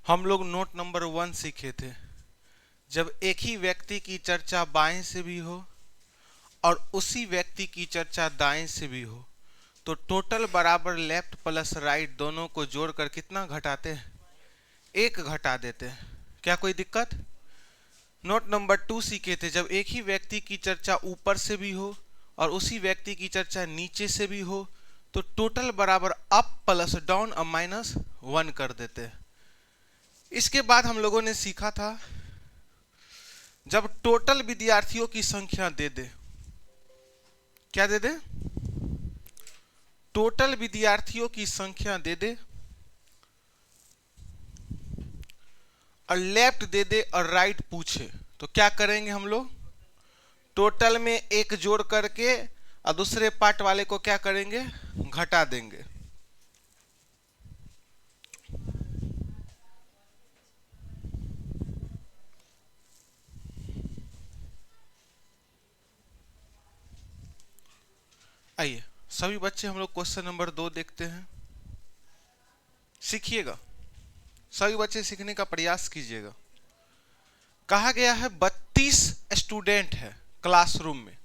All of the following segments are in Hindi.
हम लोग नोट नंबर 1 सीखे थे। जब एक ही व्यक्ति की चर्चा बाएं से भी हो और उसी व्यक्ति की चर्चा दाएं से भी हो तो टोटल बराबर लेफ्ट प्लस राइट दोनों को जोड़कर कितना घटाते हैं? 1 घटा देते हैं। क्या कोई दिक्कत? नोट नंबर 2 सीखे थे। जब एक ही व्यक्ति की चर्चा ऊपर से भी हो और उसी व्यक्ति की चर्चा नीचे से भी हो तो टोटल बराबर अप प्लस डाउन और माइनस 1 कर देते हैं। इसके बाद हम लोगों ने सीखा था जब टोटल विद्यार्थियों की संख्या दे दे, क्या दे दे? टोटल विद्यार्थियों की संख्या दे दे और लेफ्ट दे दे और राइट पूछे तो क्या करेंगे हम लोग? टोटल में 1 जोड़ करके और दूसरे पार्ट वाले को क्या करेंगे? घटा देंगे। आइए सभी बच्चे हम लोग क्वेश्चन नंबर 2 देखते हैं। सीखिएगा, सभी बच्चे सीखने का प्रयास कीजिएगा। कहा गया है 32 स्टूडेंट है क्लासरूम में।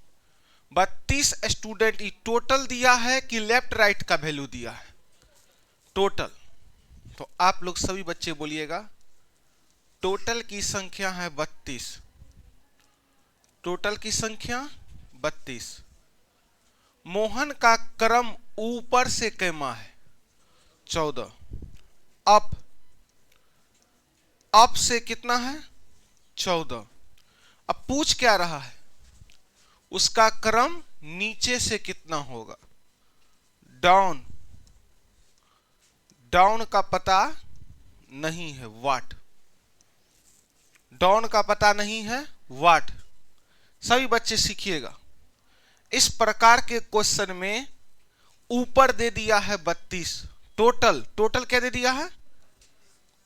32 स्टूडेंट ही टोटल दिया है कि लेफ्ट राइट का वैल्यू दिया है? टोटल। तो आप लोग सभी बच्चे बोलिएगा टोटल की संख्या है 32। टोटल की संख्या 32। मोहन का क्रम ऊपर से कैमा है? 14। अप से कितना है? 14। अब पूछ क्या रहा है? उसका क्रम नीचे से कितना होगा? डाउन। डाउन का पता नहीं है, व्हाट? डाउन का पता नहीं है, व्हाट? सभी बच्चे सीखिएगा। इस प्रकार के क्वेश्चन में ऊपर दे दिया है 32। टोटल क्या दे दिया है?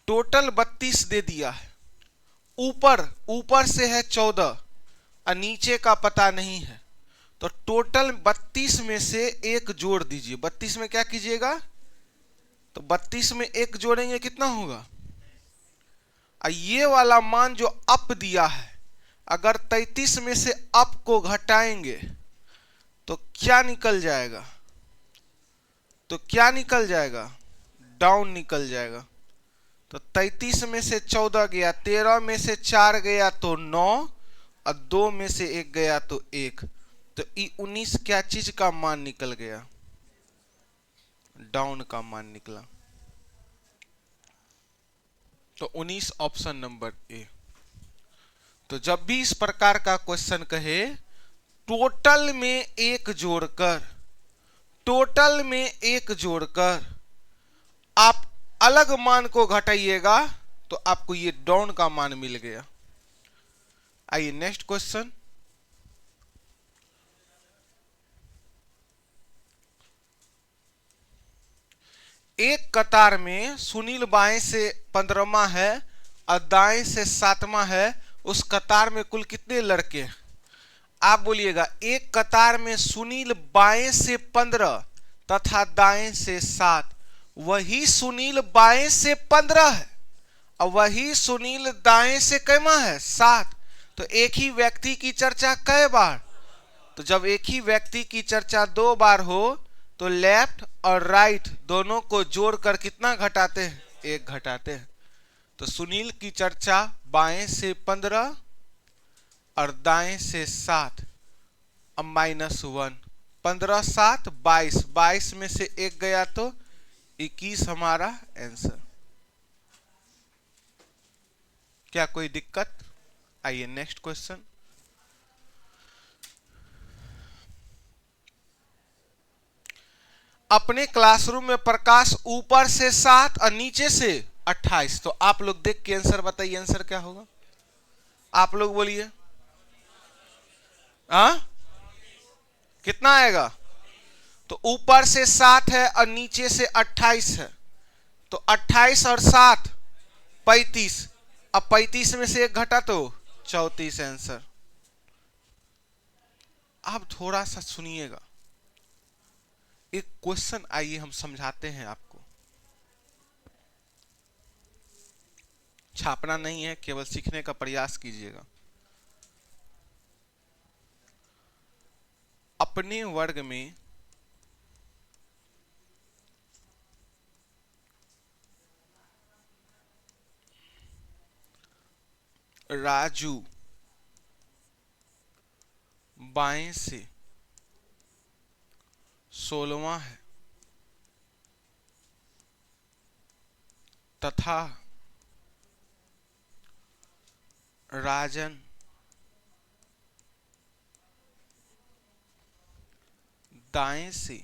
टोटल 32 दे दिया है। ऊपर से है 14 और नीचे का पता नहीं है तो टोटल 32 में से 1 जोड़ दीजिए। 32 में क्या कीजिएगा? तो 32 में 1 जोड़ेंगे कितना होगा? ये वाला मान जो अप दिया है, अगर 33 में से अप को घटाएंगे तो क्या निकल जाएगा? तो क्या निकल जाएगा? डाउन निकल जाएगा। तो 33 में से 14 गया, 13 में से 4 गया तो 9 और 2 में से 1 गया तो 1। तो 19 क्या चीज का मान निकल गया? डाउन का मान निकला। तो 19 ऑप्शन नंबर ए। तो जब भी इस प्रकार का क्वेश्चन कहे टोटल में 1 जोड़कर आप अलग मान को घटाइएगा तो आपको ये डाउन का मान मिल गया। आइए नेक्स्ट क्वेश्चन। एक कतार में सुनील बाएं से 15वां है और दाएं से 7वां है। उस कतार में कुल कितने लड़के हैं? आप बोलिएगा एक कतार में सुनील बाएं से 15 तथा दाएं से 7। वही सुनील बाएं से 15 है और वही सुनील दाएं से कैमा है? 7। तो एक ही व्यक्ति की चर्चा कई बार? तो जब एक ही व्यक्ति की चर्चा 2 बार हो तो लेफ्ट और राइट दोनों को जोड़कर कितना घटाते हैं? 1 घटाते हैं। तो सुनील की चर्चा बाएं से 15 और दाएं से 7 अब -1। 15 7 22। 22 में से 1 गया तो 21 हमारा आंसर। क्या कोई दिक्कत? आइए नेक्स्ट क्वेश्चन। अपने क्लासरूम में प्रकाश ऊपर से 7 और नीचे से 28। तो आप लोग देख के आंसर बताइए, आंसर क्या होगा? आप लोग बोलिए। कितना आएगा? तो ऊपर से 7 है और नीचे से 28 है तो 28 और 7 35। अब 35 में से 1 घटा तो 34 आंसर। अब थोड़ा सा सुनिएगा, एक क्वेश्चन आइए हम समझाते हैं आपको। छापना नहीं है, केवल सीखने का प्रयास कीजिएगा। अपने वर्ग में राजू बाएं से 16वां है तथा राजन दाएं से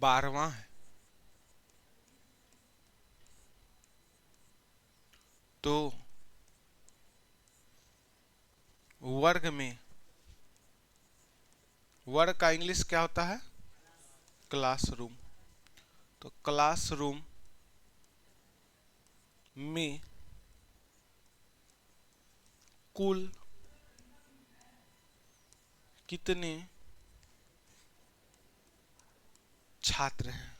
12वां है, तो वर्ग में, वर्ग का इंग्लिश क्या होता है? क्लासरूम। तो क्लासरूम में कुल कितने छात्र हैं?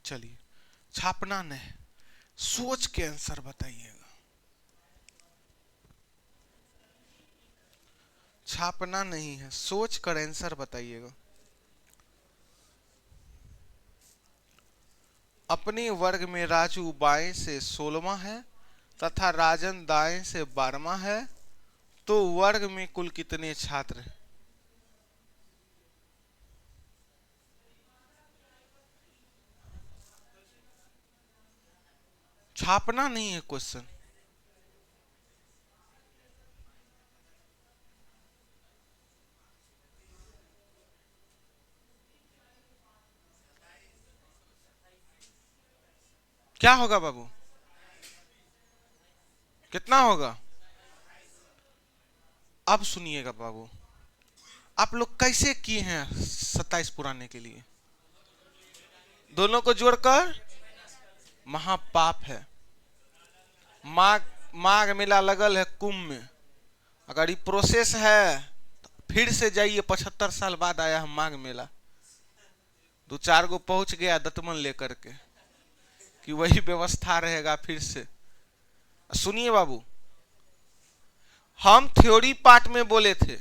चलिए, छापना नहीं, सोच के आंसर बताइएगा। छापना नहीं है, सोच कर आंसर बताइएगा। अपने वर्ग में राजू बाएं से 16वां है तथा राजन दाएं से 12वां है, तो वर्ग में कुल कितने छात्र हैं? छापना नहीं है क्वेश्चन। क्या होगा बाबू? कितना होगा? अब सुनिएगा बाबू, आप लोग कैसे किए हैं 27 पुराने के लिए? दोनों को जोड़कर महापाप है। माघ मेला लगल है कुंभ में, अगर ये प्रोसेस है तो फिर से जाइए, 75 साल बाद आया है माघ मेला, 2-4 गो पहुंच गया दतमन लेकर के, कि वही व्यवस्था रहेगा फिर से। सुनिए बाबू, हम थ्योरी पार्ट में बोले थे,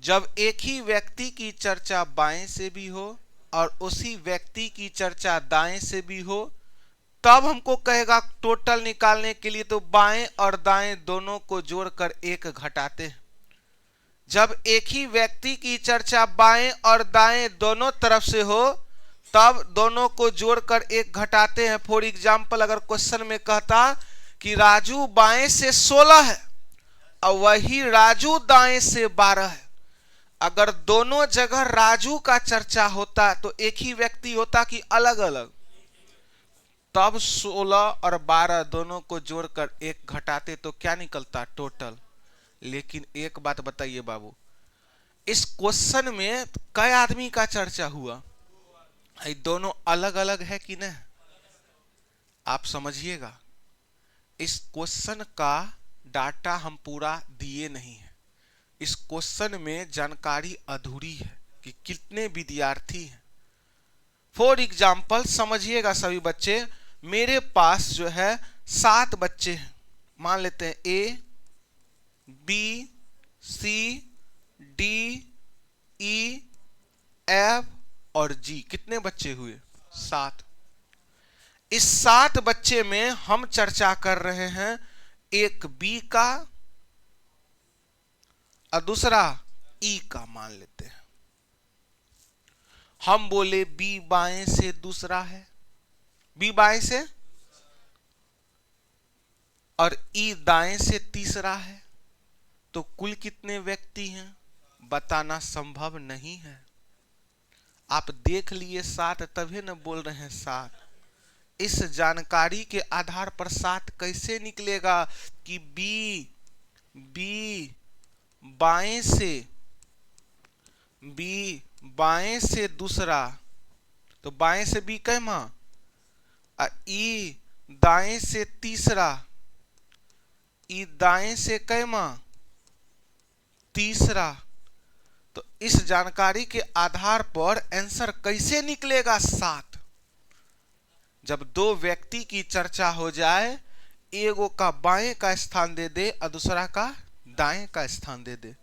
जब एक ही व्यक्ति की चर्चा बाएं से भी हो और उसी व्यक्ति की चर्चा दाएं से भी हो, तब हमको कहेगा टोटल निकालने के लिए तो बाएं और दाएं दोनों को जोड़कर 1 घटाते हैं। जब एक ही व्यक्ति की चर्चा बाएं और दाएं दोनों तरफ से हो, तब दोनों को जोड़कर 1 घटाते हैं। फॉर एग्जाम्पल, अगर क्वेश्चन में कहता कि राजू बाएं से 16 है और वही राजू दाएं से 12 है, अगर दोनों जगह राजू का चर्चा होता तो एक ही व्यक्ति होता कि अलग अलग? तब 16 और 12 दोनों को जोड़कर 1 घटाते तो क्या निकलता? टोटल। लेकिन एक बात बताइए बाबू, इस क्वेश्चन में कई आदमी का चर्चा हुआ? ये दोनों अलग अलग है कि नहीं? आप समझिएगा, इस क्वेश्चन का डाटा हम पूरा दिए नहीं है। इस क्वेश्चन में जानकारी अधूरी है कि कितने विद्यार्थी हैं। फॉर एग्जाम्पल समझिएगा सभी बच्चे, मेरे पास जो है 7 बच्चे हैं, मान लेते हैं ए, बी, सी, डी, ई, एफ और जी। कितने बच्चे हुए? 7। इस 7 बच्चे में हम चर्चा कर रहे हैं एक बी का और दूसरा ई का, मान लेते हैं। हम बोले बी बाएं से दूसरा है, बी बाएं से, और ई दाएं से तीसरा है, तो कुल कितने व्यक्ति हैं बताना संभव नहीं है। आप देख लिए 7 तभी न बोल रहे हैं 7। इस जानकारी के आधार पर 7 कैसे निकलेगा कि बी बाएं से दूसरा, तो बाएं से बी कैमा, ई दाएं से तीसरा, ई दाएं से कैमा तीसरा, तो इस जानकारी के आधार पर आंसर कैसे निकलेगा 7? जब दो व्यक्ति की चर्चा हो जाए, एगो का बाएं का स्थान दे दे और दूसरा का दाएं का स्थान दे दे,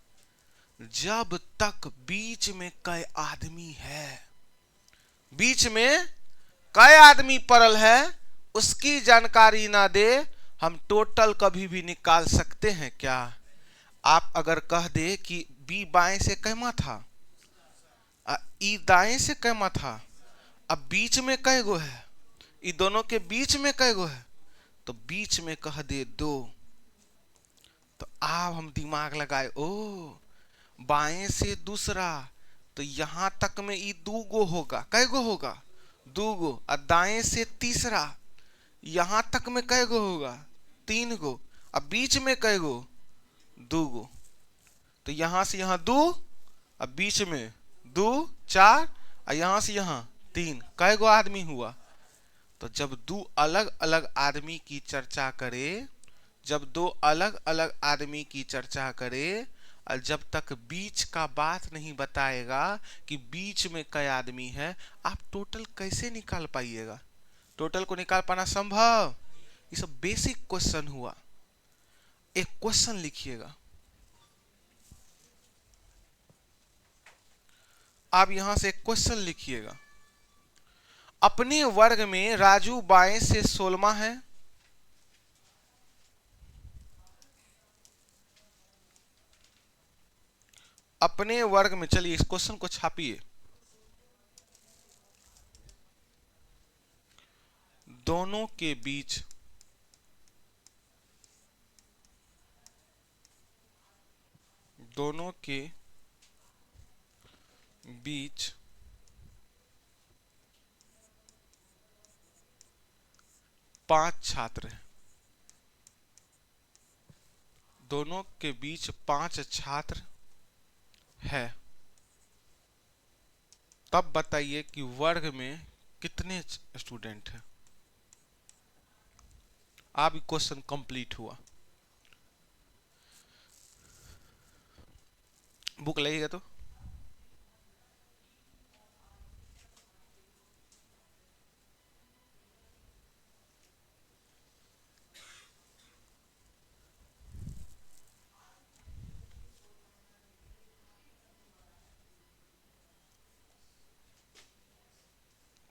जब तक बीच में कई आदमी है, बीच में कई आदमी पड़ल है, उसकी जानकारी ना दे, हम टोटल कभी भी निकाल सकते हैं क्या? आप अगर कह दे कि बी बाएं से कैमा था, ई दाएं से कैमा था, अब बीच में कै गो है, ई दोनों के बीच में कै गो है, तो बीच में कह दे 2। तो अब हम दिमाग लगाए, ओ बाएं से दूसरा, तो यहां तक में ई 2 गो होगा, कै गो होगा? 2 गो। और दाएं से तीसरा, यहां तक में कै गो होगा? 3 गो। अब बीच में कै गो? 2 गो। तो यहां से यहां 2, अब बीच में 2 4, और यहां से यहां 3, कै गो आदमी हुआ? तो जब 2 अलग अलग आदमी की चर्चा करे, जब 2 अलग अलग आदमी की चर्चा करे, और जब तक बीच का बात नहीं बताएगा कि बीच में कई आदमी है, आप टोटल कैसे निकाल पाइएगा? टोटल को निकाल पाना संभव? ये सब बेसिक क्वेश्चन हुआ। एक क्वेश्चन लिखिएगा, आप यहां से एक क्वेश्चन लिखिएगा। अपने वर्ग में राजू बाएं से 16वां है, अपने वर्ग में, चलिए इस क्वेश्चन को छापिए। दोनों के बीच बीच 5 छात्र हैं, दोनों के बीच 5 छात्र है, तब बताइए कि वर्ग में कितने स्टूडेंट हैं। अब क्वेश्चन कंप्लीट हुआ। बुक लगेगा तो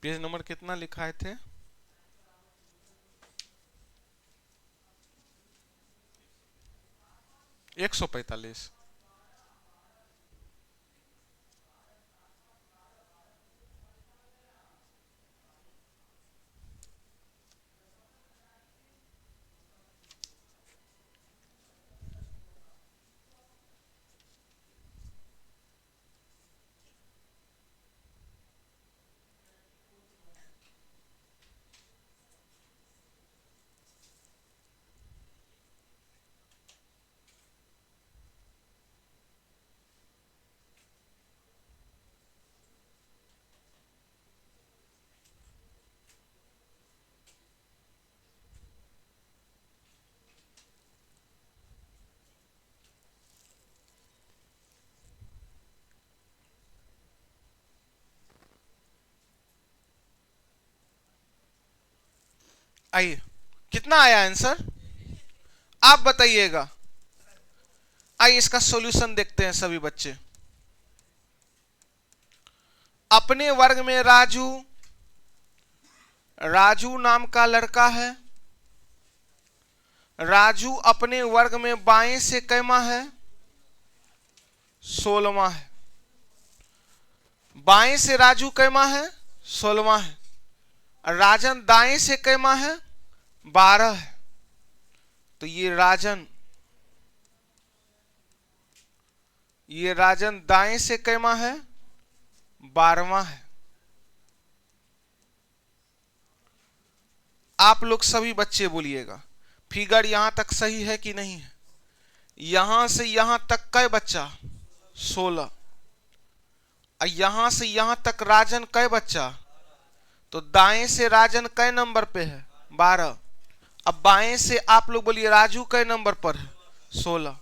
पेज नंबर कितना लिखाए थे? 145। आइए, कितना आया आंसर आप बताइएगा। आइए इसका सॉल्यूशन देखते हैं सभी बच्चे। अपने वर्ग में राजू नाम का लड़का है। राजू अपने वर्ग में बाएं से कैमा है? 16वां है। बाएं से राजू कैमा है? 16वां है। राजन दाएं से कैमा है? 12 है। तो ये राजन दाएं से कैमा है? 12वां है। आप लोग सभी बच्चे बोलिएगा, फिगर यहां तक सही है कि नहीं है? यहां से यहां तक कै बच्चा? 16। और यहां से यहां तक राजन कै बच्चा? तो दाएं से राजन कै नंबर पे है? 12। अब बाएं से आप लोग बोलिए राजू कै नंबर पर है? 16।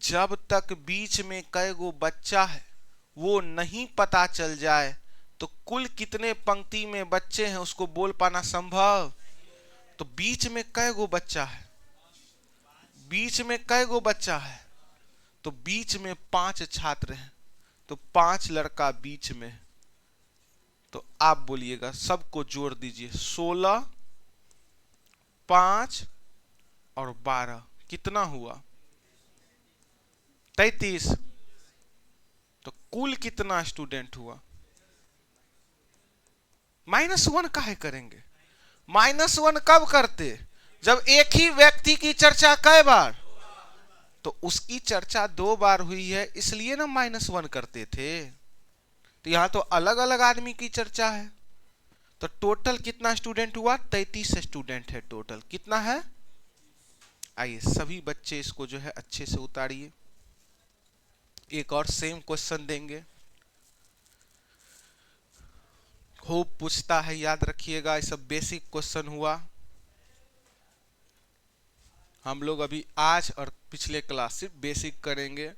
जब तक बीच में कै गो बच्चा है वो नहीं पता चल जाए तो कुल कितने पंक्ति में बच्चे हैं उसको बोल पाना संभव। तो बीच में कै गो बच्चा है, बीच में कै गो बच्चा है, तो बीच में 5 छात्र हैं, तो 5 लड़का बीच में। तो आप बोलिएगा, सबको जोड़ दीजिए, 16, 5 और 12 कितना हुआ? 33। तो कुल कितना स्टूडेंट हुआ? -1 काहे करेंगे? -1 कब करते? जब एक ही व्यक्ति की चर्चा कई बार, तो उसकी चर्चा 2 बार हुई है, इसलिए ना -1 करते थे। तो यहां तो अलग अलग आदमी की चर्चा है। तो टोटल कितना स्टूडेंट हुआ? 33 स्टूडेंट है टोटल। कितना है? आइए सभी बच्चे इसको जो है अच्छे से उतारिए। एक और सेम क्वेश्चन देंगे, खूब पूछता है, याद रखिएगा, ये सब बेसिक क्वेश्चन हुआ। हम लोग अभी आज और पिछले क्लास सिर्फ बेसिक करेंगे,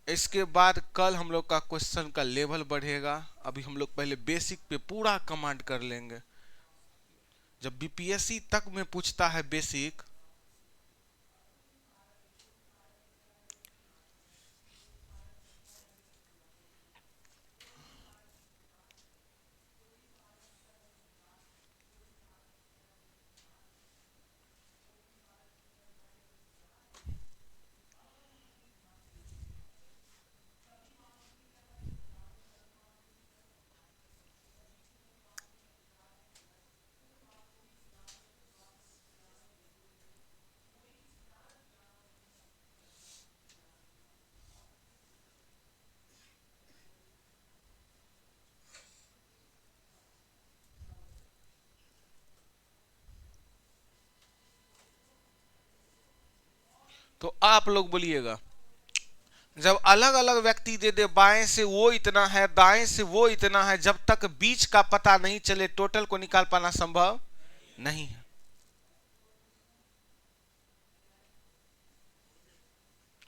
इसके बाद कल हम लोग का क्वेश्चन का लेवल बढ़ेगा। अभी हम लोग पहले बेसिक पे पूरा कमांड कर लेंगे। जब बीपीएससी तक में पूछता है बेसिक, तो आप लोग बोलिएगा, जब अलग अलग व्यक्ति दे दे, बाएं से वो इतना है, दाएं से वो इतना है, जब तक बीच का पता नहीं चले टोटल को निकाल पाना संभव नहीं है।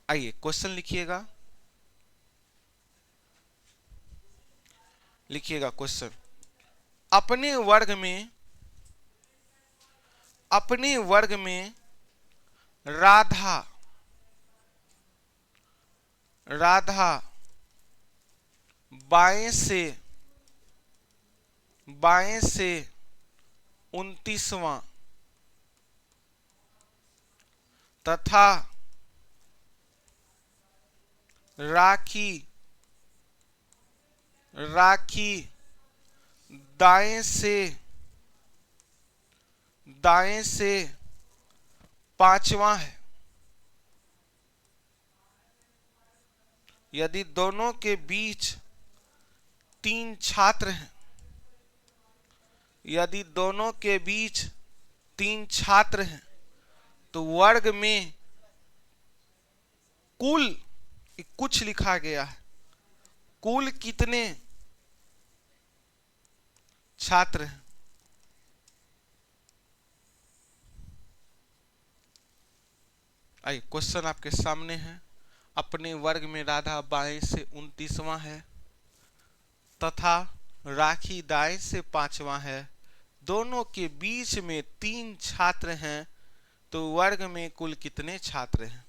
आइए क्वेश्चन लिखिएगा, लिखिएगा क्वेश्चन। अपने वर्ग में राधा बाएं से 29वां तथा राखी दाएं से 5वां है। यदि दोनों के बीच 3 छात्र हैं, यदि दोनों के बीच 3 छात्र हैं, तो वर्ग में कुल, कुछ लिखा गया है, कुल कितने छात्र हैं? आइए क्वेश्चन आपके सामने है। अपने वर्ग में राधा बाएं से 29वां है तथा राखी दाएं से 5वां है, दोनों के बीच में 3 छात्र हैं, तो वर्ग में कुल कितने छात्र हैं?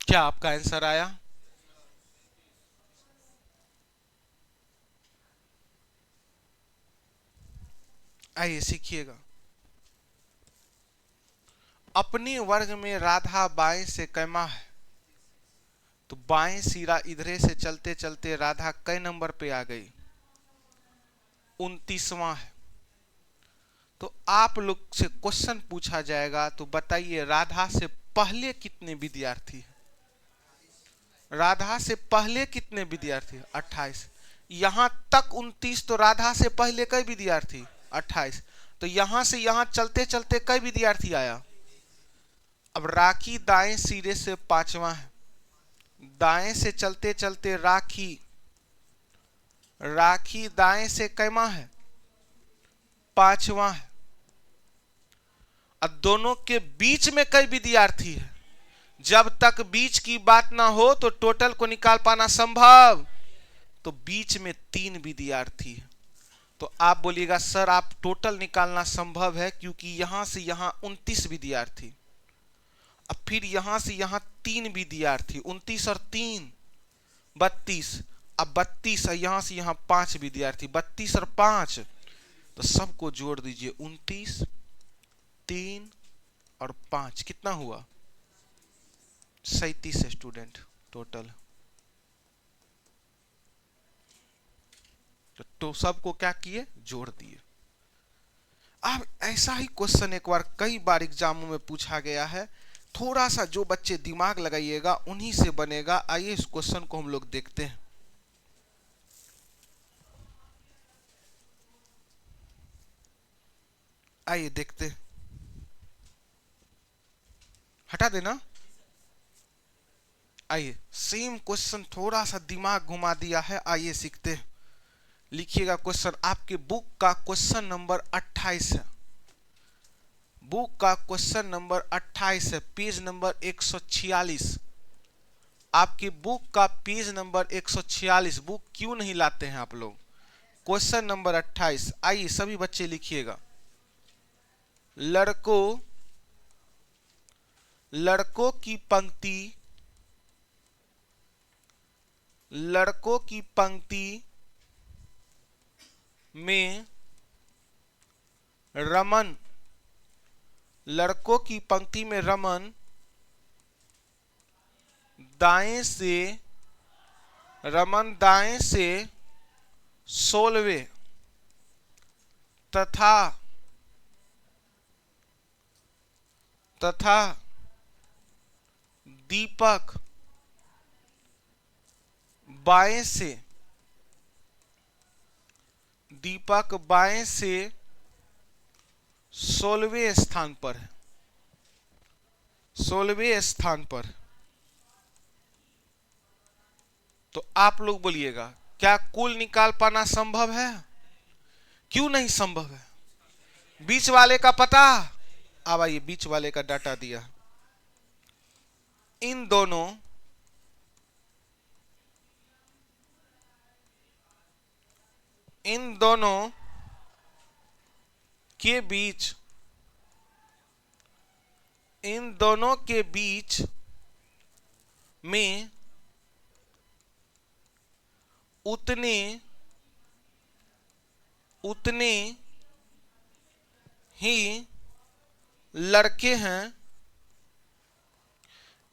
क्या आपका आंसर आया? आइए सीखिएगा। अपने वर्ग में राधा बाएं से कैमा है, तो बाएं सिरा इधरे से चलते चलते राधा कै नंबर पे आ गई? 29वां है। तो आप लोग से क्वेश्चन पूछा जाएगा, तो बताइए राधा से पहले कितने विद्यार्थी हैं? राधा से पहले कितने विद्यार्थी? 28। यहां तक 29, तो राधा से पहले कई विद्यार्थी? 28। तो यहां से यहां चलते चलते कई विद्यार्थी आया? अब राखी दाएं सिरे से 5वां है, दाएं से चलते चलते राखी दाएं से कैमा है? 5वां है। अब दोनों के बीच में कई विद्यार्थी है? जब तक बीच की बात ना हो तो टोटल को निकाल पाना संभव, तो बीच में 3 विद्यार्थी है। तो आप बोलिएगा सर आप टोटल निकालना संभव है क्योंकि यहां से यहां 29 विद्यार्थी, अब फिर यहां से यहां 3 विद्यार्थी, 29 और 3 32, अब 32 है, यहां से यहां 5 विद्यार्थी, 32 और 5, तो सबको जोड़ दीजिए, 29, 3 और 5 कितना हुआ? 37 स्टूडेंट टोटल। तो सबको क्या किए? जोड़ दिए। अब ऐसा ही क्वेश्चन एक बार कई बार एग्जामों में पूछा गया है, थोड़ा सा जो बच्चे दिमाग लगाइएगा उन्हीं से बनेगा। आइए इस क्वेश्चन को हम लोग देखते हैं। आइए देखते हैं, हटा देना। आइए सेम क्वेश्चन, थोड़ा सा दिमाग घुमा दिया है, आइए सीखते हैं। लिखिएगा क्वेश्चन, आपके बुक का क्वेश्चन नंबर 28 है, बुक का क्वेश्चन नंबर 28 है, पेज नंबर 146। आपकी बुक का पेज नंबर 146, बुक क्यों नहीं लाते हैं आप लोग? Question number 28। आइए सभी बच्चे लिखिएगा, लड़कों की पंक्ति में रमन, लड़कों की पंक्ति में रमन दाएं से 16वें तथा दीपक बाएं से 16वें स्थान पर है, 16वें स्थान पर। तो आप लोग बोलिएगा क्या कुल निकाल पाना संभव है? क्यों नहीं संभव है? बीच वाले का पता। अब आइए बीच वाले का डाटा दिया, इन दोनों के बीच, इन दोनों के बीच में उतने ही लड़के हैं,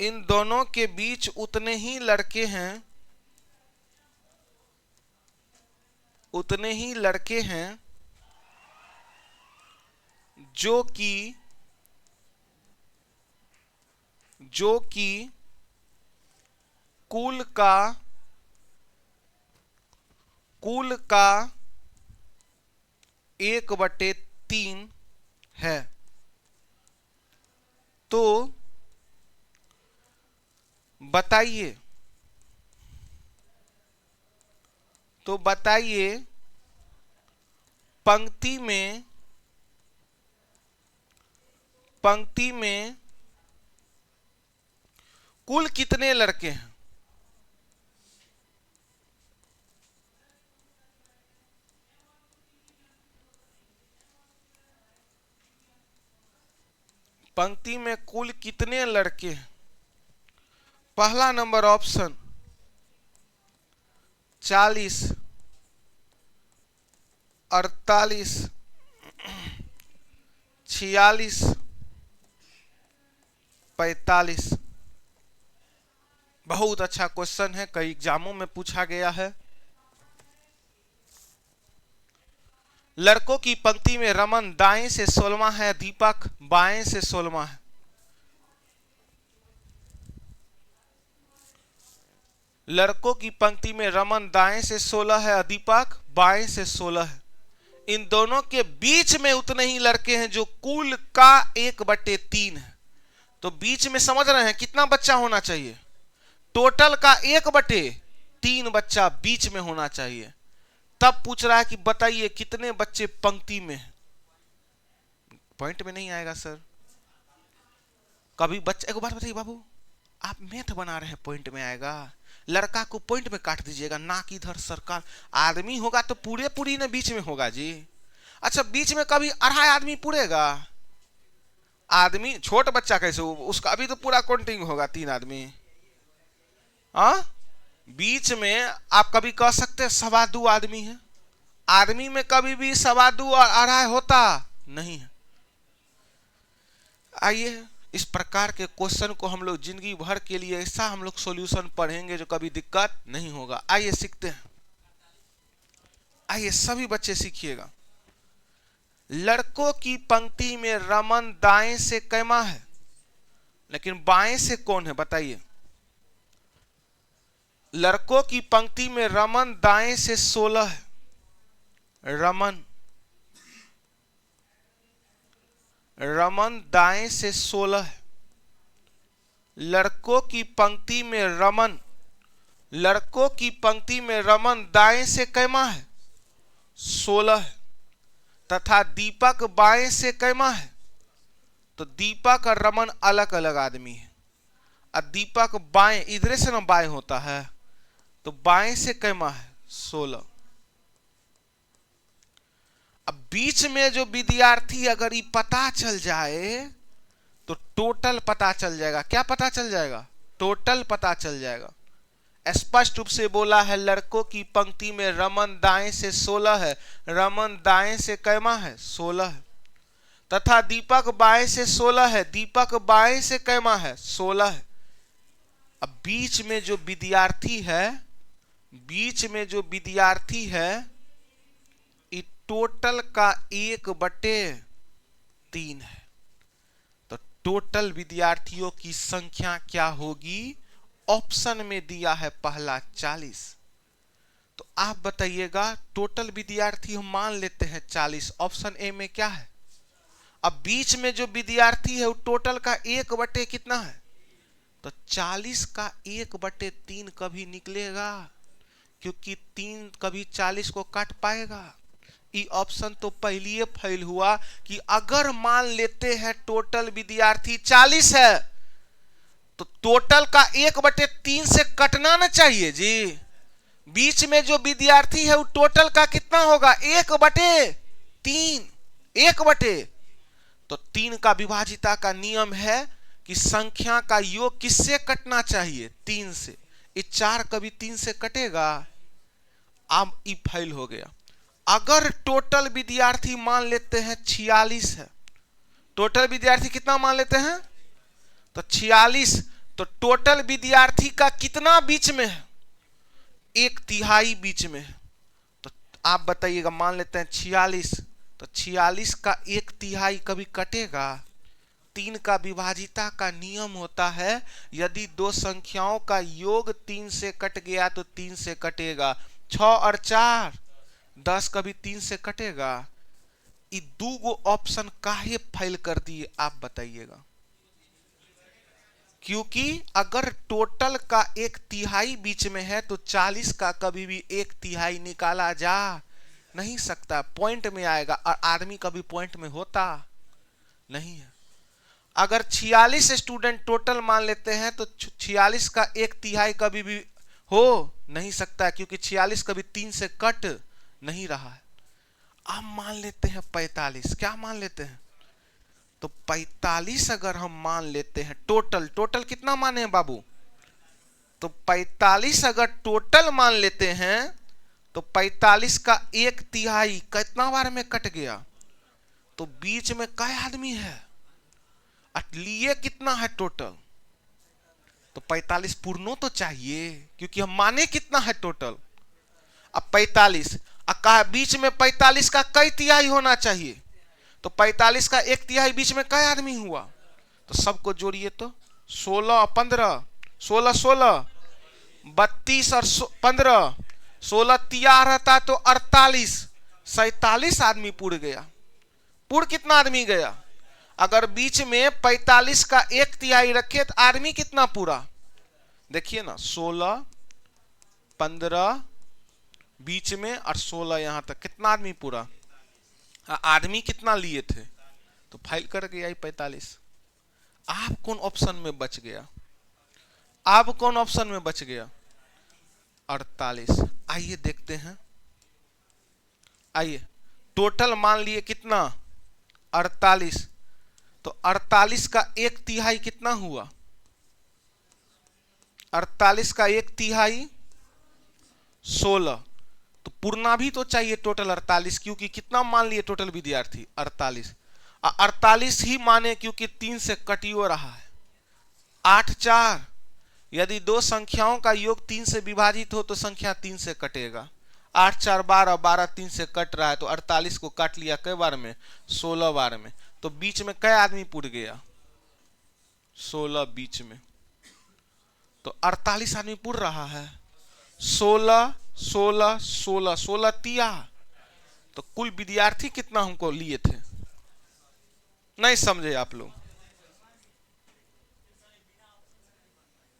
इन दोनों के बीच उतने ही लड़के हैं, जो कि कुल का 1/3 है। तो बताइए पंक्ति में कुल कितने लड़के हैं? पंक्ति में कुल कितने लड़के हैं? पहला नंबर ऑप्शन 40, 48, 46, 45। बहुत अच्छा क्वेश्चन है, कई एग्जामों में पूछा गया है। लड़कों की पंक्ति में रमन दाएं से 16वां है, दीपक बाएं से 16वां है। लड़कों की पंक्ति में रमन दाएं से 16 है, दीपक बाएं से 16 है। इन दोनों के बीच में उतने ही लड़के हैं जो कुल का 1/3 है। तो बीच में समझ रहे हैं कितना बच्चा होना चाहिए? टोटल का 1/3 बच्चा बीच में होना चाहिए। तब पूछ रहा है कि बताइए कितने बच्चे पंक्ति में हैं। पॉइंट में नहीं आएगा सर। कभी बच्चा, एक बात बताइए बाबू, आप मैथ बना रहे हैं पॉइंट में आएगा? लड़का को पॉइंट में काट दीजिएगा, ना कि इधर सरकार। आदमी होगा तो पूरी ने बीच में होगा जी। अच्छा, बीच में कभी 2.5 आदमी पूरेगा? आदमी छोट बच्चा कैसे, उसका अभी तो पूरा काउंटिंग होगा 3 आदमी। बीच में आप कभी कह सकते हैं 2.25 आदमी है। आदमी में कभी भी 2.25 और 2.5 होता नहीं है। आइए, इस प्रकार के क्वेश्चन को हम लोग जिंदगी भर के लिए ऐसा हम लोग सॉल्यूशन पढ़ेंगे जो कभी दिक्कत नहीं होगा। आइए सीखते हैं। आइए सभी बच्चे सीखिएगा। लड़कों की पंक्ति में रमन दाएं से कैमा है, लेकिन बाएं से कौन है बताइए? लड़कों की पंक्ति में रमन दाएं से 16 है। रमन दाएं से 16 है। लड़कों की पंक्ति में रमन दाएं से कैमा है? 16 है। तथा दीपक बाएं से कैमा है? तो दीपक और रमन अलग अलग आदमी है। और दीपक बाएं, इधर से ना बाएं होता है, तो बाएं से कैमा है? 16। अब बीच में जो विद्यार्थी अगर ये पता चल जाए तो टोटल पता चल जाएगा। क्या पता चल जाएगा? टोटल पता चल जाएगा। स्पष्ट रूप से बोला है, लड़कों की पंक्ति में रमन दाएं से 16 है। रमन दाएं से कैमा है? 16 है। तथा दीपक बाएं से 16 है। दीपक बाएं से कैमा है? 16 है। अब बीच में जो विद्यार्थी है, ये टोटल का 1/3 है। तो टोटल विद्यार्थियों की संख्या क्या होगी? ऑप्शन में दिया है पहला 40। तो आप बताइएगा, टोटल विद्यार्थी हम मान लेते हैं 40। ऑप्शन ए में क्या है? अब बीच में जो विद्यार्थी है वो टोटल का 1/, कितना है? तो 40 का 1/3 कभी निकलेगा? क्योंकि 3 कभी 40 को काट पाएगा। ये ऑप्शन तो पहले फेल हुआ कि अगर मान लेते हैं टोटल विद्यार्थी 40 है तो टोटल का 1/3 से कटना ना चाहिए जी। बीच में जो विद्यार्थी है वो टोटल का कितना होगा? 1/3। 1/, तो 3 का विभाजिता का नियम है कि संख्या का योग किससे कटना चाहिए? 3 से। ये 4 कभी 3 से कटेगा? अब ये फेल हो गया। अगर टोटल विद्यार्थी मान लेते हैं 46 है, टोटल विद्यार्थी कितना मान लेते हैं? तो 46। तो टोटल विद्यार्थी का कितना बीच में है? 1/3 बीच में है। तो आप बताइएगा, मान लेते हैं 46, तो 46 का 1/3 कभी कटेगा? 3 का विभाजिता का नियम होता है, यदि दो संख्याओं का योग 3 से कट गया तो 3 से कटेगा। 6 और 4 10 कभी 3 से कटेगा? ये 2 ऑप्शन काहे फेल कर दिए आप बताइएगा? क्योंकि अगर टोटल का 1/3 बीच में है तो 40 का कभी भी 1/3 निकाला जा नहीं सकता। पॉइंट में आएगा, और आदमी कभी पॉइंट में होता नहीं है। अगर 46 स्टूडेंट टोटल मान लेते हैं तो 46 का 1/3 कभी भी हो नहीं सकता, क्योंकि 46 कभी 3 से कट नहीं रहा है। अब मान लेते हैं 45। क्या मान लेते हैं? तो 45 अगर हम मान लेते हैं टोटल कितना माने हैं बाबू? तो 45 अगर टोटल मान लेते हैं तो 45 का 1/3 कितना बार में कट गया? तो बीच में कई आदमी है, लिए कितना है टोटल? तो 45 पूर्णो तो चाहिए, क्योंकि हम माने कितना है टोटल। अब 45 बीच में 45 का कई तिहाई होना चाहिए, तो 45 का 1/3 बीच में कई आदमी हुआ? तो सबको जोड़िए तो 16 15 16 16 32 और 15, 16 तिया रहता तो 48, 47 आदमी पुर गया। पुर कितना आदमी गया? अगर बीच में 45 का 1/3 रखे तो आदमी कितना पूरा? देखिए ना, 16, 15 बीच में और 16 यहां तक, कितना आदमी पूरा? आदमी कितना लिए थे? तो फाइल कर गया 45। आप कौन ऑप्शन में बच गया? आप कौन ऑप्शन में बच गया? 48। आइए देखते हैं। आइए, टोटल मान लिए कितना? 48। तो 48 का 1/3 कितना हुआ? 48 का 1/3 16। तो पूर्णा भी तो चाहिए टोटल 48, क्योंकि कितना मान लिए टोटल विद्यार्थी? 48। 48 ही माने क्योंकि 3 से कटियो रहा है। 8 4, यदि दो संख्याओं का योग 3 से विभाजित हो तो संख्या 3 से कटेगा। 8 4 12, 12 3 से कट रहा है, तो 48 को काट लिया कई बार में? 16 बार में। तो बीच में कई आदमी पुर गया? 16 बीच में। तो 48 आदमी पुर रहा है। 16 16 16 16 तिया। तो कुल विद्यार्थी कितना हमको लिए थे? नहीं समझे आप लोग?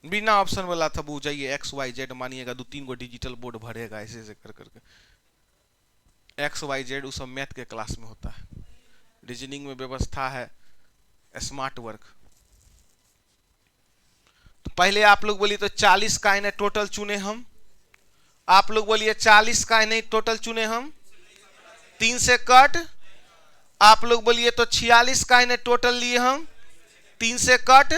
बिना ऑप्शन वाला था, वो जाइए XYZ मानिएगा, 2-3 गो डिजिटल बोर्ड भरेगा ऐसे ऐसे कर करके। XYZ वो सब मैथ के क्लास में होता है। रीजनिंग में व्यवस्था है स्मार्ट वर्क। तो पहले आप लोग बोलिए तो 40 का इन्हें टोटल चुने हम। आप लोग बोलिए 40 का इन्हें टोटल चुने हम, 3 से कट। आप लोग बोलिए तो 46 का इन्हें टोटल लिए हम, 3 से कट।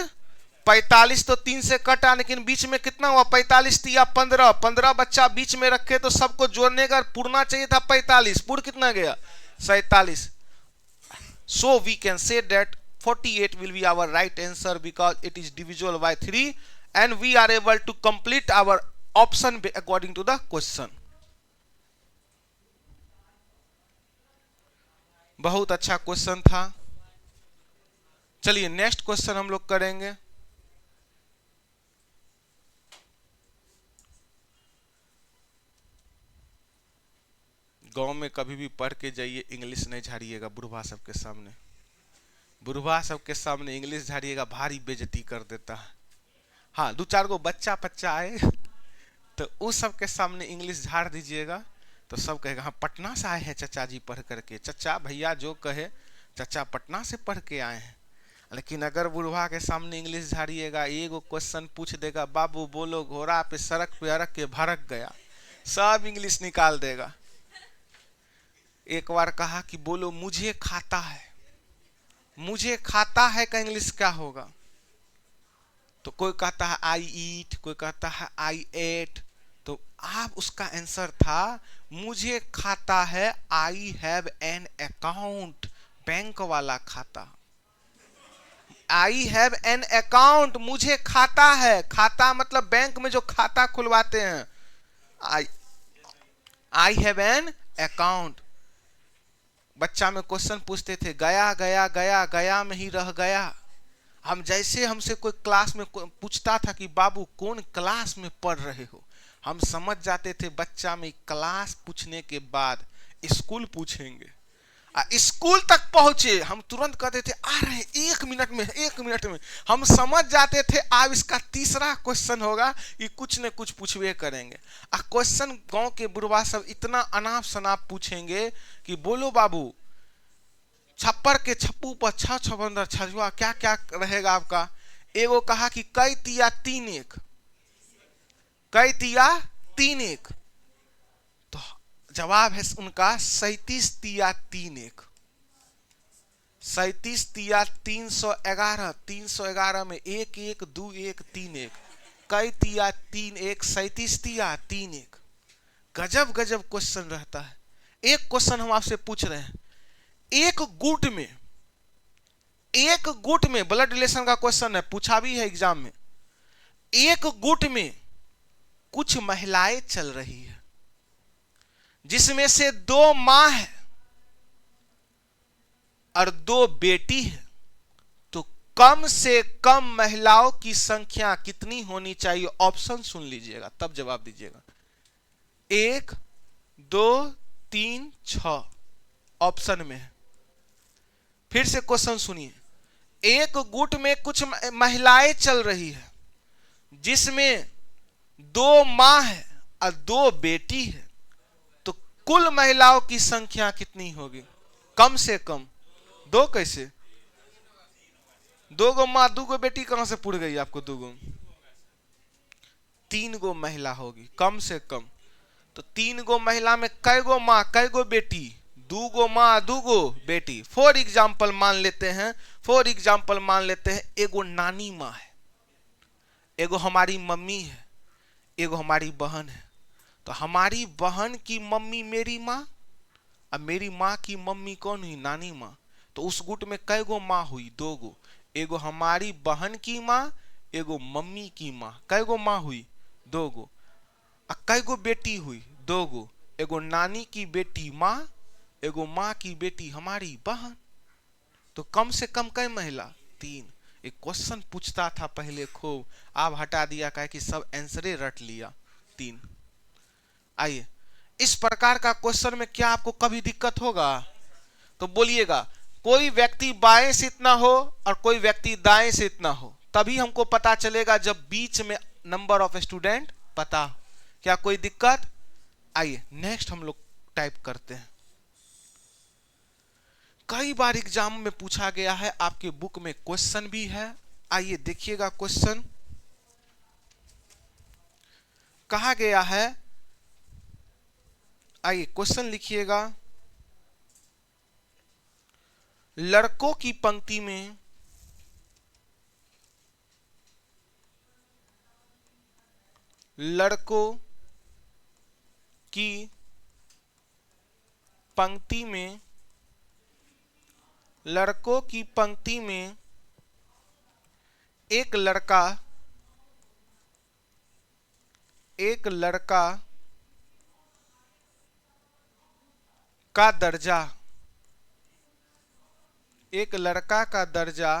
45 तो 3 से कटा, लेकिन बीच में कितना हुआ? 45 तिया 15, 15 बच्चा बीच में रखे तो सबको जोड़ने का पूर्णा चाहिए था 45। पूर कितना गया? 47। So we can say that 48 will be our right answer because it is divisible by 3 and we are able to complete our option according to the question. बहुत अच्छा क्वेश्चन था। चलिए नेक्स्ट क्वेश्चन हम लोग करेंगे। गांव में कभी भी पढ़ के जाइए, इंग्लिश नहीं झाड़िएगा बुढ़वा सबके सामने। बुढ़वा सबके सामने इंग्लिश झाड़िएगा, भारी बेइज्जती कर देता है। हाँ, 2-4 गो बच्चा आए तो उस सबके सामने इंग्लिश झाड़ दीजिएगा तो सब कहेगा हाँ पटना से आए हैं चचा जी पढ़ करके। चचा भैया जो कहे, चचा पटना से पढ़ के आए हैं। लेकिन अगर बुढ़वा के सामने इंग्लिश झाड़िएगा, एगो क्वेश्चन पूछ देगा, बाबू बोलो घोड़ा पे सड़क पे अरक के भड़क गया, सब इंग्लिश निकाल देगा। एक बार कहा कि बोलो मुझे खाता है, मुझे खाता है का इंग्लिश क्या होगा? तो कोई कहता है आई ईट, कोई कहता है आई एट। तो आप उसका आंसर था मुझे खाता है, I have an account, bank वाला खाता। आई हैव एन अकाउंट, मुझे खाता है। खाता मतलब बैंक में जो खाता खुलवाते हैं। I have an account. बच्चा में क्वेश्चन पूछते थे, गया गया गया गया में ही रह गया। हम जैसे हमसे कोई क्लास में पूछता था कि बाबू कौन क्लास में पढ़ रहे हो, हम समझ जाते थे बच्चा में क्लास पूछने के बाद स्कूल पूछेंगे। स्कूल तक पहुंचे हम तुरंत कहते थे आ रहे हैं 1 मिनट में, 1 मिनट में। हम समझ जाते थे अब इसका तीसरा क्वेश्चन होगा, ये कुछ न कुछ पूछवे करेंगे। क्वेश्चन गांव के बुढ़वा सब इतना अनाप शनाप पूछेंगे कि बोलो बाबू छप्पर के छप्पू पर 6 छबंदर छजुआ, क्या क्या रहेगा आपका? एगो कहा कि कई तिया 3 1, कई तिया 3 1। तो जवाब है उनका 37 तिया 3 1। 37 तिया 311, 311 में 1 1 2 1 3 1, कई तिया 3 1, 37 तिया 3 1। गजब गजब क्वेश्चन रहता है। एक क्वेश्चन हम आपसे पूछ रहे हैं, एक गुट में ब्लड रिलेशन का क्वेश्चन है, पूछा भी है एग्जाम में। एक गुट में कुछ महिलाएं चल रही है जिसमें से 2 मां है और 2 बेटी है, तो कम से कम महिलाओं की संख्या कितनी होनी चाहिए? ऑप्शन सुन लीजिएगा तब जवाब दीजिएगा। 1, 2, 3, 6 ऑप्शन में है। फिर से क्वेश्चन सुनिए। एक गुट में कुछ महिलाएं चल रही है जिसमें 2 मां है और 2 बेटी है, तो कुल महिलाओं की संख्या कितनी होगी? कम से कम 2 कैसे? 2 गो मां 2 गो बेटी कहां से पुड़ गई आपको? 2 गो 3 गो महिला होगी कम से कम। तो 3 गो महिला में कै गो मां कै गो बेटी? 2 गो मां 2 गो बेटी। फॉर एग्जाम्पल मान लेते हैं एगो नानी माँ है, एगो हमारी मम्मी है, एगो हमारी बहन है। तो हमारी बहन की मम्मी मेरी माँ और मेरी माँ की मम्मी कौन हुई? नानी माँ। तो उस गुट में कै गो माँ हुई? 2 गो। एगो हमारी बहन की माँ, एगो मम्मी की माँ। कै गो माँ हुई? 2 गो। और कै गो बेटी हुई? 2 गो। एगो नानी की बेटी माँ, एगो माँ की बेटी हमारी बहन। तो कम से कम कै महिला? 3। एक क्वेश्चन पूछता था पहले खूब, आप हटा दिया कहे कि सब आंसरे रट लिया। 3। आइए, इस प्रकार का क्वेश्चन में क्या आपको कभी दिक्कत होगा? तो बोलिएगा कोई व्यक्ति बाएं से इतना हो और कोई व्यक्ति दाएं से इतना हो, तभी हमको पता चलेगा जब बीच में नंबर ऑफ स्टूडेंट पता हो। क्या कोई दिक्कत? आइए नेक्स्ट हम लोग टाइप करते हैं। कई बार एग्जाम में पूछा गया है, आपके बुक में क्वेश्चन भी है। आइए देखिएगा क्वेश्चन। कहा गया है, आइए क्वेश्चन लिखिएगा। लड़कों की पंक्ति में लड़कों की पंक्ति में लड़कों की पंक्ति में एक लड़का का दर्जा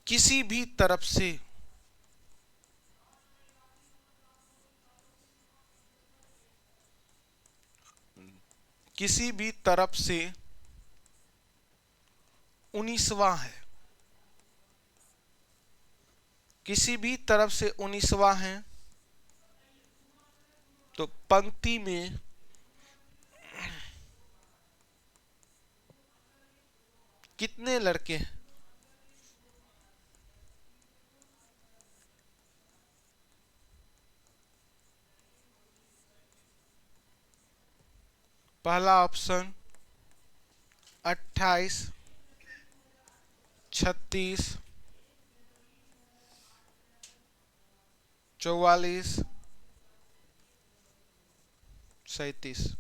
किसी भी तरफ से किसी भी तरफ से 19वां है, किसी भी तरफ से 19वां है, तो पंक्ति में कितने लड़के हैं? पहला ऑप्शन 28, 36, 44, 37।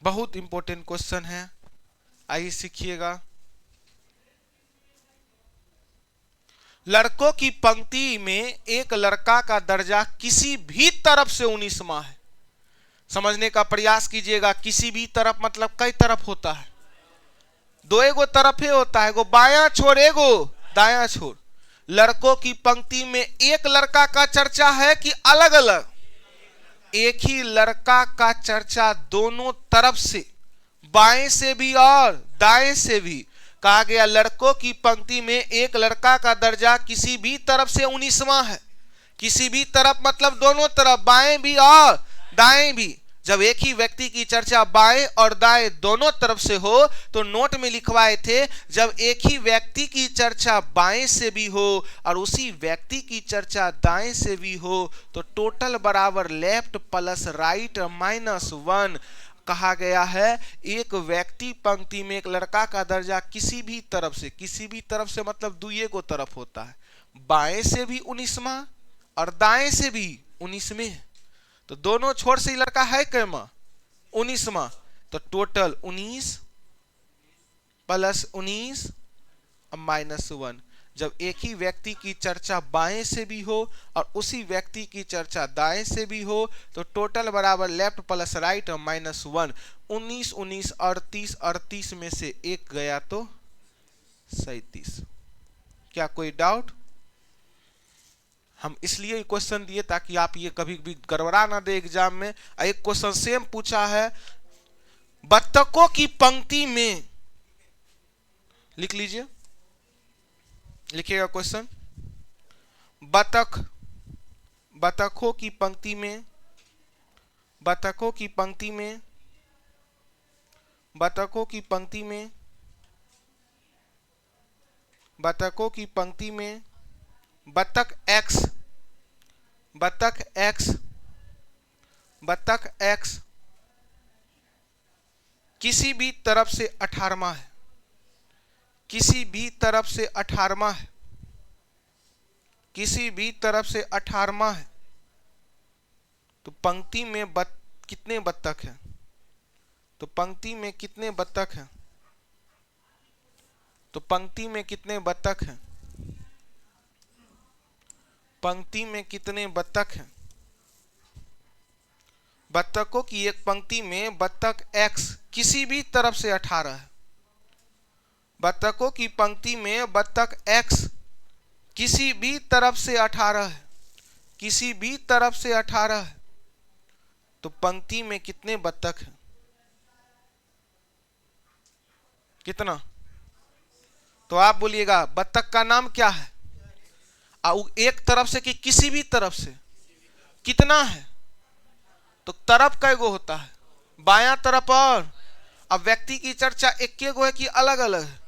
बहुत इंपॉर्टेंट क्वेश्चन है, आइए सीखिएगा। लड़कों की पंक्ति में एक लड़का का दर्जा किसी भी तरफ से 19वां है। समझने का प्रयास कीजिएगा। किसी भी तरफ मतलब कई तरफ होता है? 2 एगो तरफ ही होता है, एगो बायां छोर एगो दायां छोर। लड़कों की पंक्ति में एक लड़का का चर्चा है कि अलग अलग? एक ही लड़का का चर्चा दोनों तरफ से, बाएं से भी और दाएं से भी। कहा गया लड़कों की पंक्ति में एक लड़का का दर्जा किसी भी तरफ से 19वां है। किसी भी तरफ मतलब दोनों तरफ, बाएं भी और दाएं भी। जब एक ही व्यक्ति की चर्चा बाएं और दाएं दोनों तरफ से हो, तो नोट में लिखवाए थे जब एक ही व्यक्ति की चर्चा बाएं से भी हो और उसी व्यक्ति की चर्चा दाएं से भी हो, तो टोटल बराबर लेफ्ट प्लस राइट -1। कहा गया है एक व्यक्ति पंक्ति में एक लड़का का दर्जा किसी भी तरफ से मतलब 2 को तरफ होता है, बाएं से भी 19वां और दाएं से भी 19वें। तो दोनों छोर से लड़का है कैमा? 19वां। तो टोटल 19 + 19 -1। जब एक ही व्यक्ति की चर्चा बाएं से भी हो और उसी व्यक्ति की चर्चा दाएं से भी हो तो टोटल बराबर लेफ्ट प्लस राइट और -1। 19 19 38 38 में से एक गया तो 37। क्या कोई डाउट? हम इसलिए क्वेश्चन दिए ताकि आप ये कभी भी गड़बड़ा ना दे एग्जाम में। एक क्वेश्चन सेम पूछा है, बत्तखों की पंक्ति में, लिख लीजिए, लिखिएगा क्वेश्चन, बत्तखों की पंक्ति में, बत्तखों की पंक्ति में, बत्तखों की पंक्ति में, बत्तखों की पंक्ति में बत्तख एक्स, बत्तख एक्स, बत्तख एक्स किसी भी तरफ से 18वां है, किसी भी तरफ से 18वां है, किसी भी तरफ से 18वां है, तो पंक्ति में कितने बत्तख हैं? तो पंक्ति में कितने बत्तख हैं? तो पंक्ति में कितने बत्तख हैं? पंक्ति में कितने बत्तख हैं? बत्तखों की एक पंक्ति में बत्तख एक्स किसी भी तरफ से 18 है। बत्तखों की पंक्ति में बत्तख एक्स किसी भी तरफ से 18 है, किसी भी तरफ से 18 है, तो पंक्ति में कितने बत्तख हैं? कितना? तो आप बोलिएगा बत्तख का नाम क्या है? एक तरफ से कि किसी भी तरफ से? कितना है? तो तरफ कै गो होता है? बायां तरफ और अब व्यक्ति की चर्चा एक गो है कि अलग अलग है?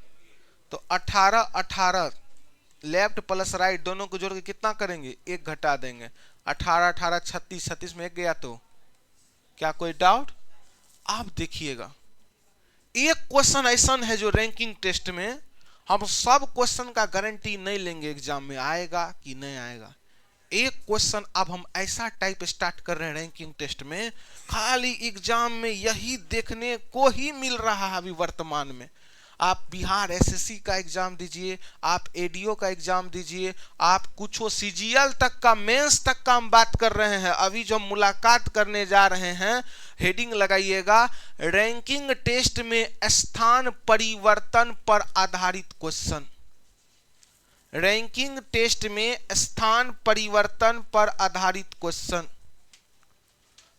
तो 18 18 लेफ्ट प्लस राइट दोनों को जोड़ के कितना करेंगे? एक घटा देंगे। 18 18 36, 36 में एक गया तो क्या कोई डाउट? आप देखिएगा एक क्वेश्चन ऐसा है जो रैंकिंग टेस्ट में हम सब क्वेश्चन का गारंटी नहीं लेंगे एग्जाम में आएगा कि नहीं आएगा। एक क्वेश्चन अब हम ऐसा टाइप स्टार्ट कर रहे हैं रैंकिंग टेस्ट में, खाली एग्जाम में यही देखने को ही मिल रहा है अभी वर्तमान में। आप बिहार एसएससी का एग्जाम दीजिए, आप एडीओ का एग्जाम दीजिए, आप कुछ सीजीएल तक का, मेंस तक का हम बात कर रहे हैं। अभी जो मुलाकात करने जा रहे हैं, हेडिंग लगाइएगा, रैंकिंग टेस्ट में स्थान परिवर्तन पर आधारित क्वेश्चन। रैंकिंग टेस्ट में स्थान परिवर्तन पर आधारित क्वेश्चन।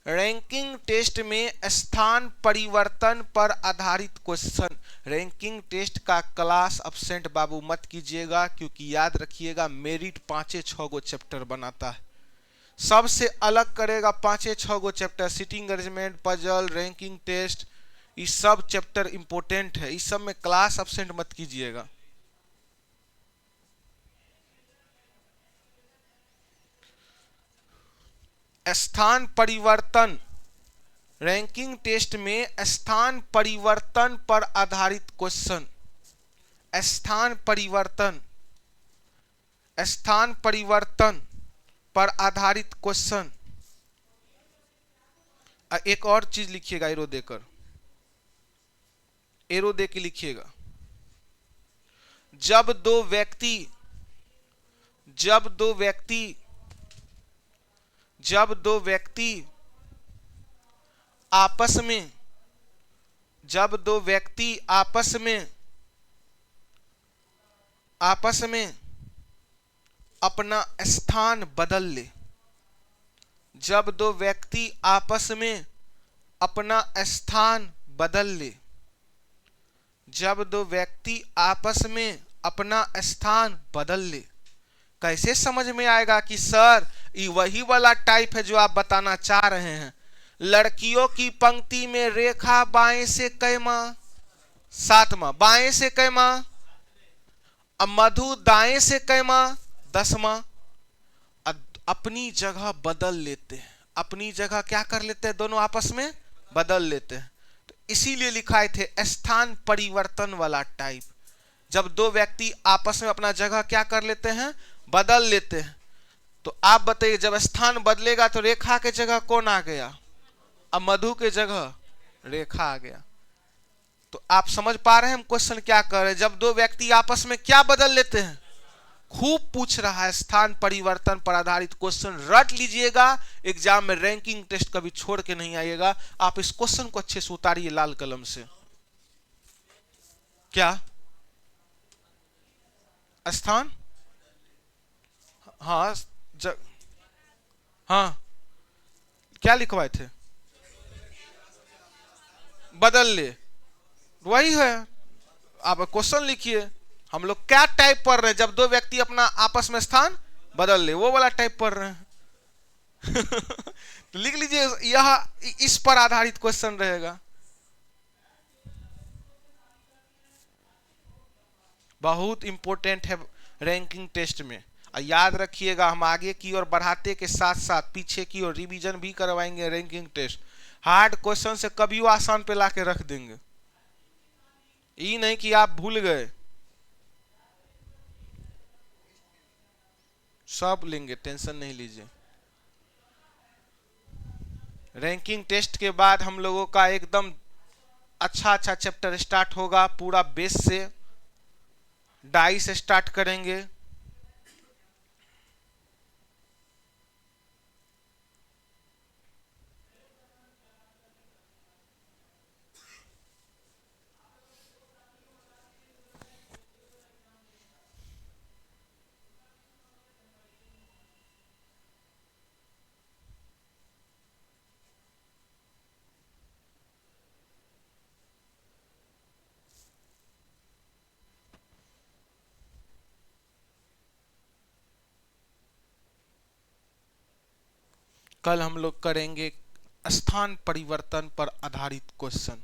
रैंकिंग टेस्ट में स्थान परिवर्तन पर आधारित क्वेश्चन। रैंकिंग टेस्ट का क्लास अब्सेंट बाबू मत कीजिएगा, क्योंकि याद रखिएगा मेरिट 5-6 गो चैप्टर बनाता है। सबसे अलग करेगा 5-6 गो chapter. Sitting arrangement, puzzle, ranking test, ये सब चैप्टर इंपोर्टेंट है। इस सब में क्लास अब्सेंट मत कीजिएगा। स्थान परिवर्तन, रैंकिंग टेस्ट में स्थान परिवर्तन पर आधारित क्वेश्चन। स्थान परिवर्तन, स्थान परिवर्तन पर आधारित क्वेश्चन। एक और चीज लिखिएगा एरो देकर, एरो दे के लिखिएगा। जब दो व्यक्ति आपस में, जब दो व्यक्ति आपस में अपना स्थान बदल ले, जब दो व्यक्ति आपस में अपना स्थान बदल ले, जब दो व्यक्ति आपस में अपना स्थान बदल ले। कैसे समझ में आएगा कि सर ये वही वाला टाइप है जो आप बताना चाह रहे हैं? लड़कियों की पंक्ति में रेखा बाएं से कैमा? 7वां। बाएं से कैमा? अब मधु दाएं से कैमा? 10वां। अपनी जगह बदल लेते हैं, अपनी जगह क्या कर लेते हैं? दोनों आपस में बदल लेते हैं। तो इसीलिए लिखाए थे स्थान परिवर्तन वाला टाइप। जब दो व्यक्ति आपस में अपना जगह क्या कर लेते हैं? बदल लेते हैं। तो आप बताइए, जब स्थान बदलेगा तो रेखा के जगह कौन आ गया? अब मधु के जगह रेखा आ गया। तो आप समझ पा रहे हैं हम क्वेश्चन क्या कर रहे हैं? जब दो व्यक्ति आपस में क्या बदल लेते हैं? खूब पूछ रहा है स्थान परिवर्तन पर आधारित क्वेश्चन, रट लीजिएगा। एग्जाम में रैंकिंग टेस्ट कभी छोड़ के नहीं आइएगा। आप इस क्वेश्चन को अच्छे से उतारिए लाल कलम से। क्या स्थान, हाँ हाँ, क्या लिखवाए थे? बदल ले, वही है। आप क्वेश्चन लिखिए। हम लोग क्या टाइप पढ़ रहे हैं? जब दो व्यक्ति अपना आपस में स्थान बदल ले, वो वाला टाइप पढ़ रहे हैं। तो लिख लीजिए, यह इस पर आधारित क्वेश्चन रहेगा। बहुत इंपॉर्टेंट है रैंकिंग टेस्ट में। और याद रखिएगा, हम आगे की ओर बढ़ाते के साथ साथ पीछे की ओर रिवीजन भी करवाएंगे रैंकिंग टेस्ट। हार्ड क्वेश्चन से कभी वो आसान पे लाके रख देंगे, ये नहीं कि आप भूल गए। सब लेंगे, टेंशन नहीं लीजिए। रैंकिंग टेस्ट के बाद हम लोगों का एकदम अच्छा अच्छा चैप्टर स्टार्ट होगा। पूरा बेस से डाई से स्टार्ट करेंगे। कल हम लोग करेंगे स्थान परिवर्तन पर आधारित क्वेश्चन।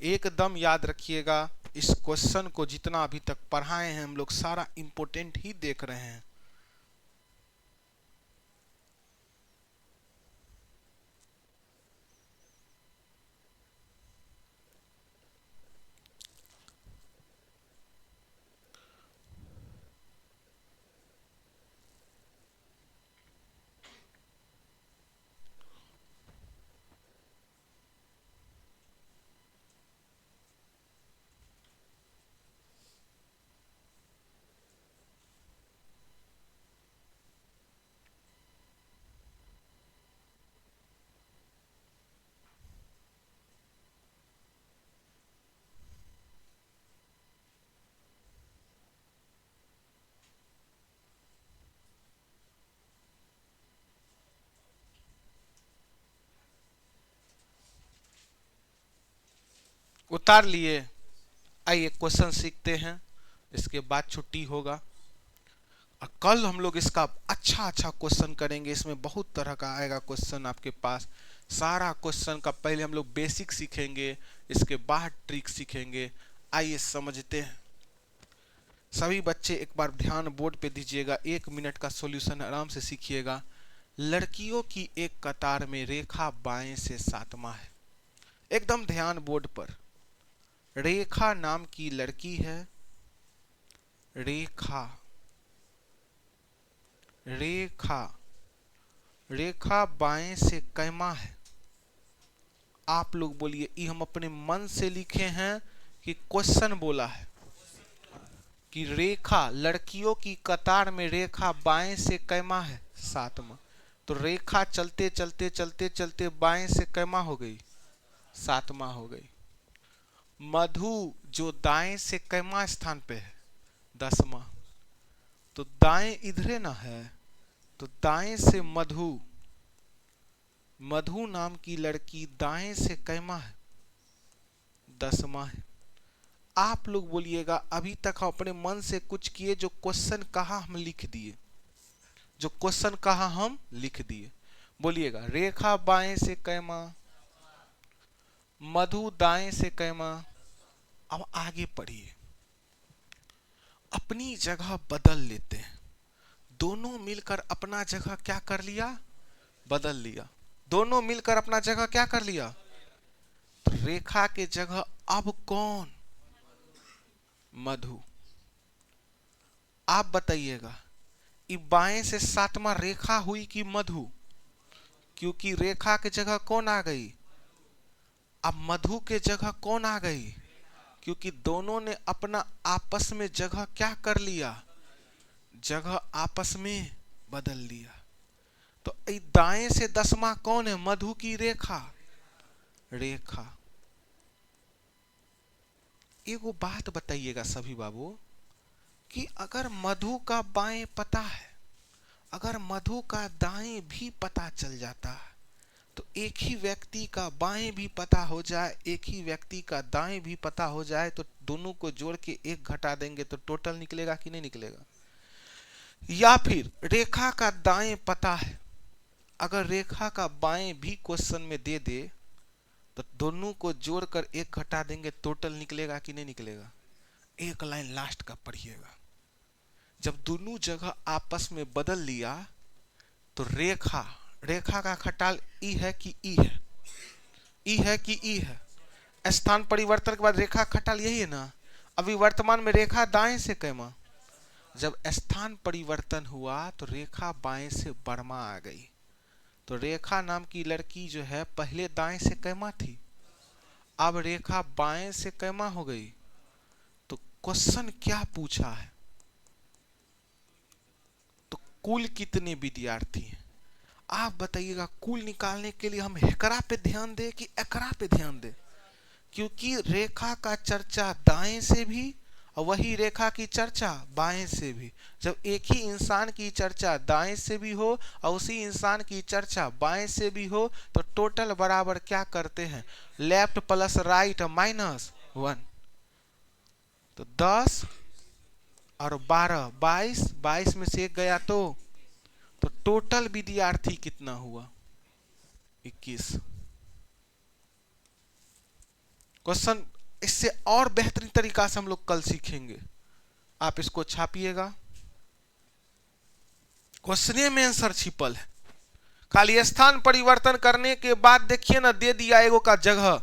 एकदम याद रखिएगा, इस क्वेश्चन को जितना अभी तक पढ़ाए हैं हम लोग सारा इंपॉर्टेंट ही देख रहे हैं। उतार लिए। आइए क्वेश्चन सीखते हैं, इसके बाद छुट्टी होगा। और कल हम लोग इसका अच्छा अच्छा क्वेश्चन करेंगे। इसमें बहुत तरह का आएगा क्वेश्चन आपके पास। सारा क्वेश्चन का पहले हम लोग बेसिक सीखेंगे, इसके बाद ट्रिक सीखेंगे। आइए समझते हैं। सभी बच्चे एक बार ध्यान बोर्ड पे दीजिएगा। 1 मिनट का सॉल्यूशन आराम से सीखिएगा। लड़कियों की एक कतार में रेखा बाएं से सातवां है। एकदम ध्यान बोर्ड पर। रेखा नाम की लड़की है। रेखा रेखा रेखा बाएं से कैमा है। आप लोग बोलिए, ये हम अपने मन से लिखे हैं कि क्वेश्चन बोला है? कि रेखा, लड़कियों की कतार में रेखा बाएं से कैमा है? सातवां। तो रेखा चलते चलते चलते चलते बाएं से कैमा हो गई? सातवां हो गई। मधु जो दाएं से कैमा स्थान पे है? 10वां। तो दाएं इधरे ना है, तो दाएं से मधु, मधु नाम की लड़की दाएं से कैमा है? 10वां है। आप लोग बोलिएगा, अभी तक हम अपने मन से कुछ किए, जो क्वेश्चन कहा हम लिख दिए। जो क्वेश्चन कहा हम लिख दिए। बोलिएगा, रेखा बाएं से कैमा, मधु दाएं से कैमा। अब आगे पढ़िए। अपनी जगह बदल लेते हैं। दोनों मिलकर अपना जगह क्या कर लिया? बदल लिया। दोनों मिलकर अपना जगह क्या कर लिया? तो रेखा के जगह अब कौन? मधु। आप बताइएगा, ये बाएं से सातवां रेखा हुई कि मधु? क्योंकि रेखा के जगह कौन आ गई? अब मधु के जगह कौन आ गई? क्योंकि दोनों ने अपना आपस में जगह क्या कर लिया, जगह आपस में बदल लिया। तो दाएं से 10वां कौन है, मधु की रेखा, रेखा। एगो बात बताइएगा सभी बाबू कि अगर मधु का बाएं पता है, अगर मधु का दाएं भी पता चल जाता है, तो एक ही व्यक्ति का बाएं भी पता हो जाए, एक ही व्यक्ति का दाएं भी पता हो जाए, तो दोनों को जोड़ के एक घटा देंगे तो टोटल निकलेगा कि नहीं निकलेगा। या फिर रेखा का दाएं पता है, अगर रेखा का बाएं भी क्वेश्चन में दे दे तो दोनों को जोड़कर एक घटा देंगे, टोटल निकलेगा कि नहीं निकलेगा। एक लाइन लास्ट का पढ़िएगा, जब दोनों जगह आपस में बदल लिया तो रेखा, रेखा का खटाल ई है कि ई है, ई है कि ई है। स्थान परिवर्तन के बाद रेखा खटाल यही है ना। अभी वर्तमान में रेखा दाएं से कैमा, जब स्थान परिवर्तन हुआ तो रेखा बाएं से बर्मा आ गई। तो रेखा नाम की लड़की जो है पहले दाएं से कैमा थी, अब रेखा बाएं से कैमा हो गई। तो क्वेश्चन क्या पूछा है, तो कुल कितने विद्यार्थी हैं आप बताइएगा। कुल निकालने के लिए हम एकरा पे ध्यान दें कि एकरा पे ध्यान दें, क्योंकि रेखा का चर्चा दाएं से भी और वही रेखा की चर्चा बाएं से भी। जब एक ही इंसान की चर्चा दाएं से भी हो और उसी इंसान की चर्चा बाएं से भी हो तो टोटल बराबर क्या करते हैं, लेफ्ट प्लस राइट -1। तो 10 और 12, 22 में से एक गया तो टोटल विद्यार्थी कितना हुआ, 21। क्वेश्चन इससे और बेहतरीन तरीका से हम लोग कल सीखेंगे, आप इसको छापिएगा। क्वेश्चन में आंसर छिपल है, खाली स्थान परिवर्तन करने के बाद देखिए ना दे दिया एगो का जगह।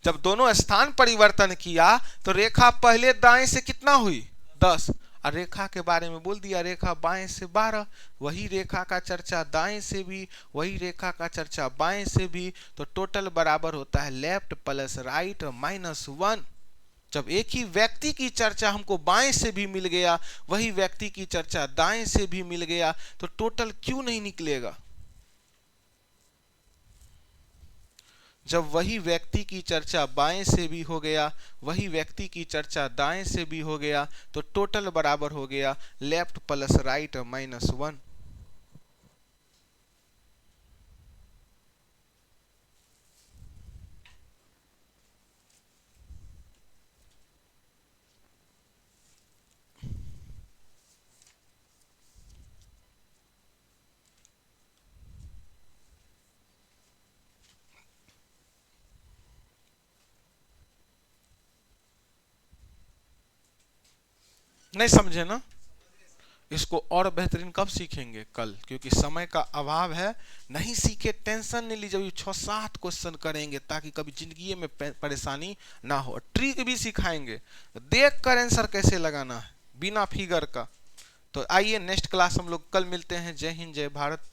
जब दोनों स्थान परिवर्तन किया तो रेखा पहले दाएं से कितना हुई 10, और रेखा के बारे में बोल दिया रेखा बाएं से 12। वही रेखा का चर्चा दाएं से भी, वही रेखा का चर्चा बाएं से भी, तो टोटल बराबर होता है लेफ्ट प्लस राइट -1। जब एक ही व्यक्ति की चर्चा हमको बाएं से भी मिल गया, वही व्यक्ति की चर्चा दाएं से भी मिल गया, तो टोटल क्यों नहीं निकलेगा। जब वही व्यक्ति की चर्चा बाएं से भी हो गया, वही व्यक्ति की चर्चा दाएं से भी हो गया, तो टोटल बराबर हो गया लेफ्ट प्लस राइट -1। नहीं समझे ना, इसको और बेहतरीन कब सीखेंगे, कल, क्योंकि समय का अभाव है। नहीं सीखे टेंशन नहीं लीजिए, 6-7 क्वेश्चन करेंगे ताकि कभी जिंदगी में परेशानी ना हो। ट्रिक भी सिखाएंगे, देख कर आंसर कैसे लगाना है बिना फिगर का। तो आइए नेक्स्ट क्लास हम लोग कल मिलते हैं। जय हिंद, जय भारत।